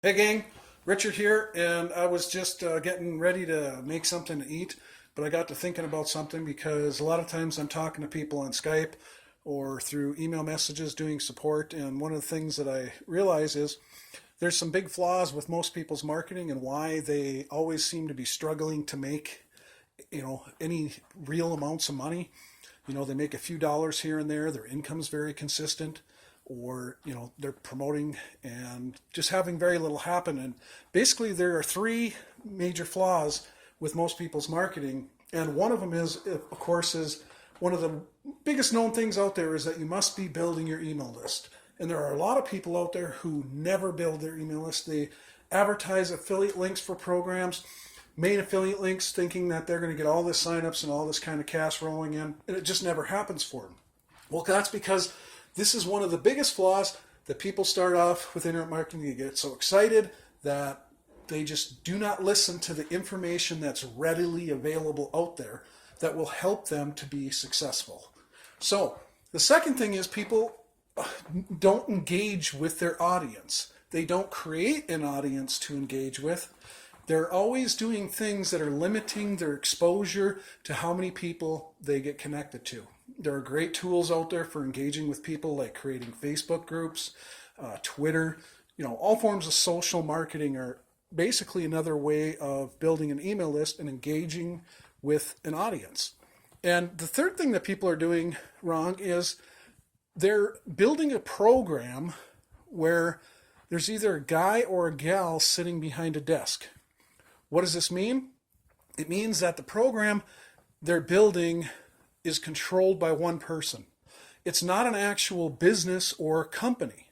Hey gang, Richard here, and I was just getting ready to make something to eat, but I got to thinking about something because a lot of times I'm talking to people on Skype or through email messages doing support, and one of the things that I realize is there's some big flaws with most people's marketing and why they always seem to be struggling to make, any real amounts of money. They make a few dollars here and there, their income's very consistent, or they're promoting and just having very little happen. And basically there are three major flaws with most people's marketing, and one of them is, of course, is one of the biggest known things out there is that you must be building your email list. And there are a lot of people out there who never build their email list. They advertise affiliate links for programs, main affiliate links, thinking that they're going to get all this signups and all this kind of cash rolling in, and it just never happens for them. Well, that's because this is one of the biggest flaws that people start off with internet marketing. They get so excited that they just do not listen to the information that's readily available out there that will help them to be successful. So the second thing is people don't engage with their audience. They don't create an audience to engage with. They're always doing things that are limiting their exposure to how many people they get connected to. There are great tools out there for engaging with people, like creating Facebook groups, Twitter. All forms of social marketing are basically another way of building an email list and engaging with an audience. And the third thing that people are doing wrong is they're building a program where there's either a guy or a gal sitting behind a desk. What does this mean? It means that the program they're building is controlled by one person. It's not an actual business or company.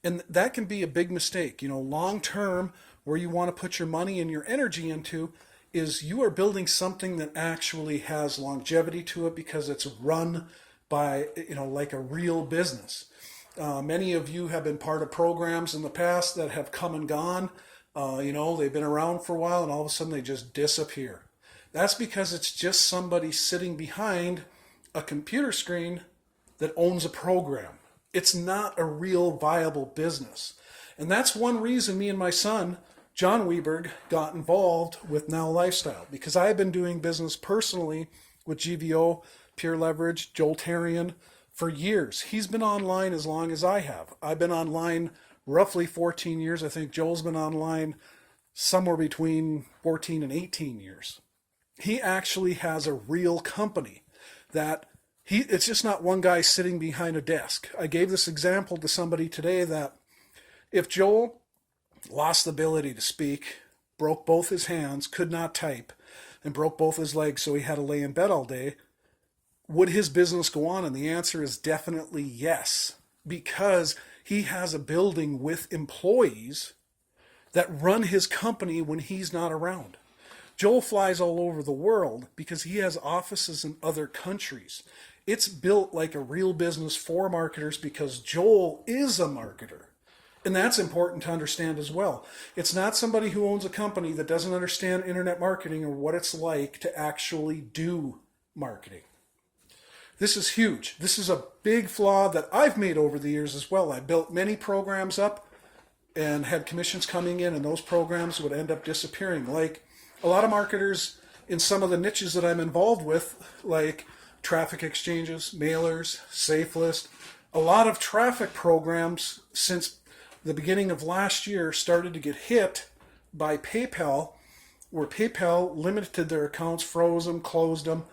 And that can be a big mistake. Long term, where you want to put your money and your energy into is you are building something that actually has longevity to it because it's run by, like a real business. Many of you have been part of programs in the past that have come and gone. They've been around for a while and all of a sudden they just disappear. That's because it's just somebody sitting behind a computer screen that owns a program. It's not a real viable business. And that's one reason me and my son, John Weberg, got involved with Now LifeStyle, because I've been doing business personally with GVO, Peer Leverage, Joel Tarian for years. He's been online as long as I have. I've been online roughly 14 years. I think Joel's been online somewhere between 14 and 18 years. He actually has a real company that it's just not one guy sitting behind a desk. I gave this example to somebody today that if Joel lost the ability to speak, broke both his hands, could not type, and broke both his legs so he had to lay in bed all day, would his business go on? And the answer is definitely yes, because he has a building with employees that run his company when he's not around. Joel flies all over the world because he has offices in other countries. It's built like a real business for marketers because Joel is a marketer. And that's important to understand as well. It's not somebody who owns a company that doesn't understand internet marketing or what it's like to actually do marketing. This is huge. This is a big flaw that I've made over the years as well. I built many programs up and had commissions coming in, and those programs would end up disappearing. Like a lot of marketers in some of the niches that I'm involved with, like traffic exchanges, mailers, SafeList, a lot of traffic programs since the beginning of last year started to get hit by PayPal, where PayPal limited their accounts, froze them, closed them.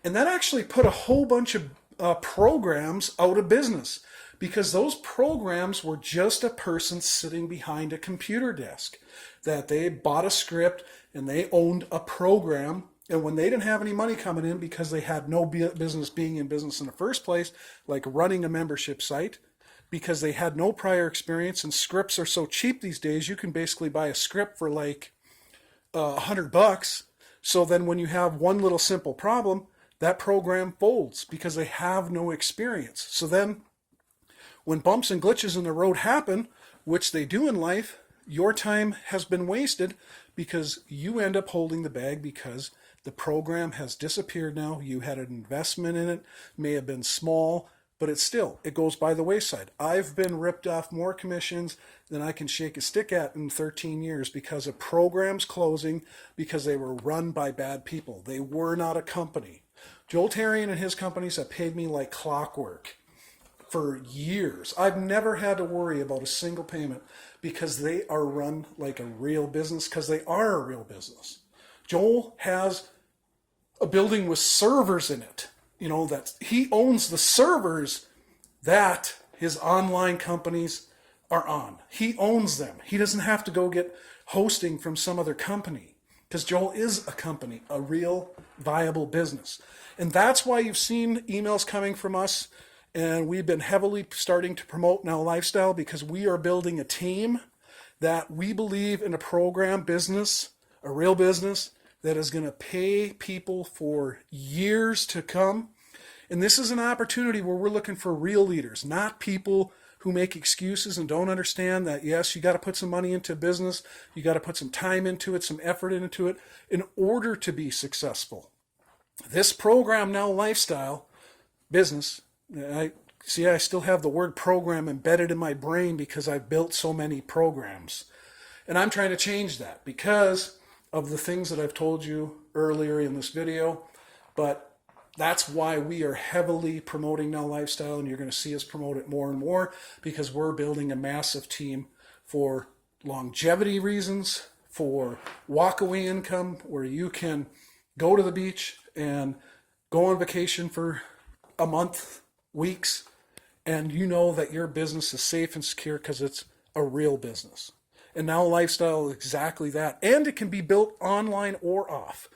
And that actually put a whole bunch of programs out of business because those programs were just a person sitting behind a computer desk that they bought a script and they owned a program. And when they didn't have any money coming in because they had no business being in business in the first place, like running a membership site, because they had no prior experience, and scripts are so cheap these days, you can basically buy a script for like $100. So then when you have one little simple problem, that program folds because they have no experience. So then when bumps and glitches in the road happen, which they do in life, your time has been wasted because you end up holding the bag because the program has disappeared now. You had an investment in it, may have been small, but it goes by the wayside. I've been ripped off more commissions than I can shake a stick at in 13 years because of programs closing because they were run by bad people. They were not a company. Joel Tarian and his companies have paid me like clockwork for years. I've never had to worry about a single payment because they are run like a real business, because they are a real business. Joel has a building with servers in it. That he owns the servers that his online companies are on. He owns them. He doesn't have to go get hosting from some other company, because Joel is a company, a real viable business. And that's why you've seen emails coming from us, and we've been heavily starting to promote Now Lifestyle, because we are building a team that we believe in a program business, a real business that is going to pay people for years to come. And this is an opportunity where we're looking for real leaders, not people who make excuses and don't understand that, yes, you got to put some money into business, you got to put some time into it, some effort into it in order to be successful. This program, Now Lifestyle business, I still have the word program embedded in my brain because I've built so many programs. And I'm trying to change that because of the things that I've told you earlier in this video. But that's why we are heavily promoting Now Lifestyle, and you're going to see us promote it more and more, because we're building a massive team for longevity reasons, for walkaway income, where you can go to the beach and go on vacation for a month, weeks, and you know that your business is safe and secure because it's a real business. And Now Lifestyle is exactly that. And it can be built online or off.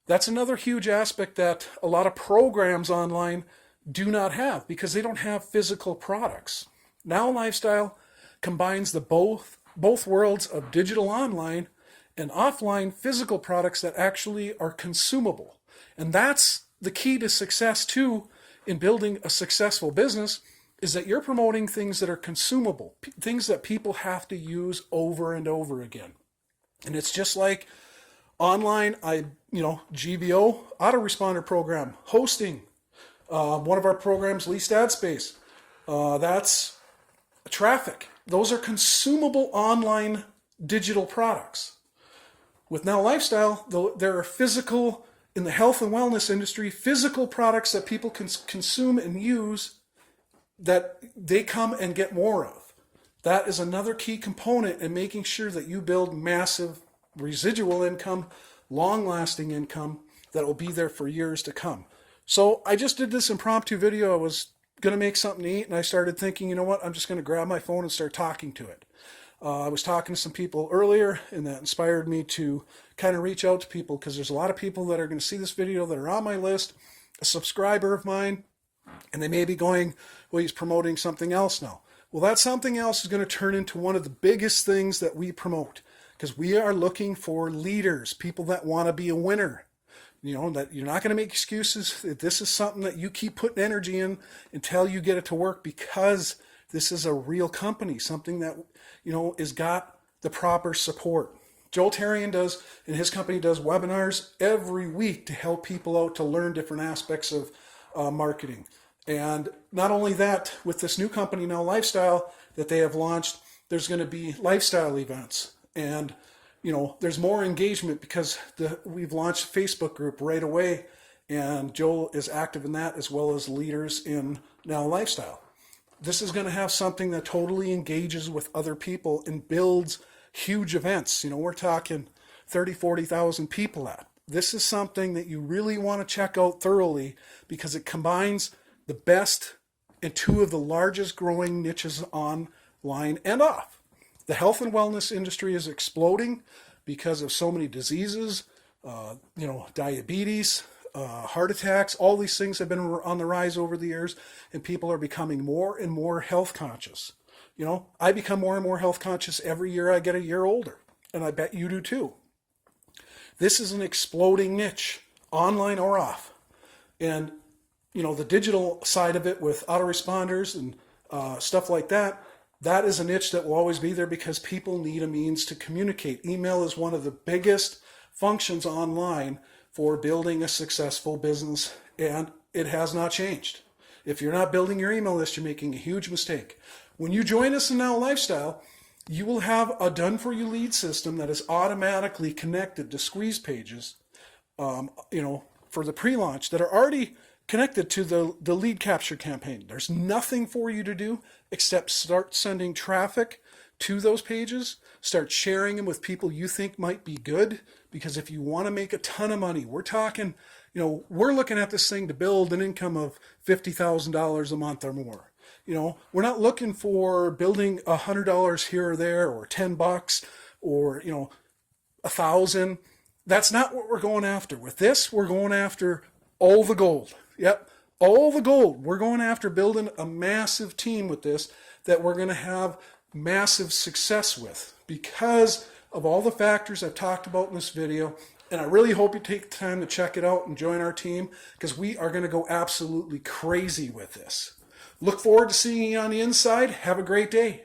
That's another huge aspect that a lot of programs online do not have, because they don't have physical products. Now Lifestyle combines the both worlds of digital online and offline physical products that actually are consumable. And that's the key to success too in building a successful business, is that you're promoting things that are consumable, things that people have to use over and over again. And it's just like online, GVO, autoresponder program, hosting, one of our programs, leased ad space, that's traffic. Those are consumable online digital products. With Now Lifestyle, though, there are physical, in the health and wellness industry, physical products that people can consume and use that they come and get more of. That is another key component in making sure that you build massive residual income, long-lasting income that will be there for years to come. So I just did this impromptu video. I was going to make something to eat, and I started thinking, you know what, I'm just going to grab my phone and start talking to it. I was talking to some people earlier, and that inspired me to kind of reach out to people, because there's a lot of people that are going to see this video that are on my list, a subscriber of mine, and they may be going, well, he's promoting something else now. Well, that something else is going to turn into one of the biggest things that we promote, because we are looking for leaders, people that want to be a winner. That you're not going to make excuses. This is something that you keep putting energy in until you get it to work, because this is a real company, something that, is got the proper support. Joel Tarian does, and his company does webinars every week to help people out to learn different aspects of marketing. And not only that, with this new company, Now Lifestyle, that they have launched, there's going to be lifestyle events. And, there's more engagement because we've launched a Facebook group right away. And Joel is active in that, as well as leaders in Now Lifestyle. This is going to have something that totally engages with other people and builds huge events. We're talking 30, 40,000 people at. This is something that you really want to check out thoroughly, because it combines the best in two of the largest growing niches online and off. The health and wellness industry is exploding because of so many diseases, diabetes, heart attacks. All these things have been on the rise over the years, and people are becoming more and more health conscious. I become more and more health conscious every year I get a year older, and I bet you do too. This is an exploding niche, online or off. And, the digital side of it with autoresponders and stuff like that, that is a niche that will always be there, because people need a means to communicate. Email is one of the biggest functions online for building a successful business, and it has not changed. If you're not building your email list, you're making a huge mistake. When you join us in Now Lifestyle, you will have a done-for-you lead system that is automatically connected to squeeze pages, for the pre-launch that are already connected to the lead capture campaign. There's nothing for you to do except start sending traffic to those pages, start sharing them with people you think might be good, because if you want to make a ton of money, we're talking, we're looking at this thing to build an income of $50,000 a month or more. We're not looking for building $100 here or there, or $10, or, 1,000. That's not what we're going after. With this, we're going after all the gold. Yep, all the gold. We're going after building a massive team with this that we're going to have massive success with because of all the factors I've talked about in this video. And I really hope you take the time to check it out and join our team, because we are going to go absolutely crazy with this. Look forward to seeing you on the inside. Have a great day.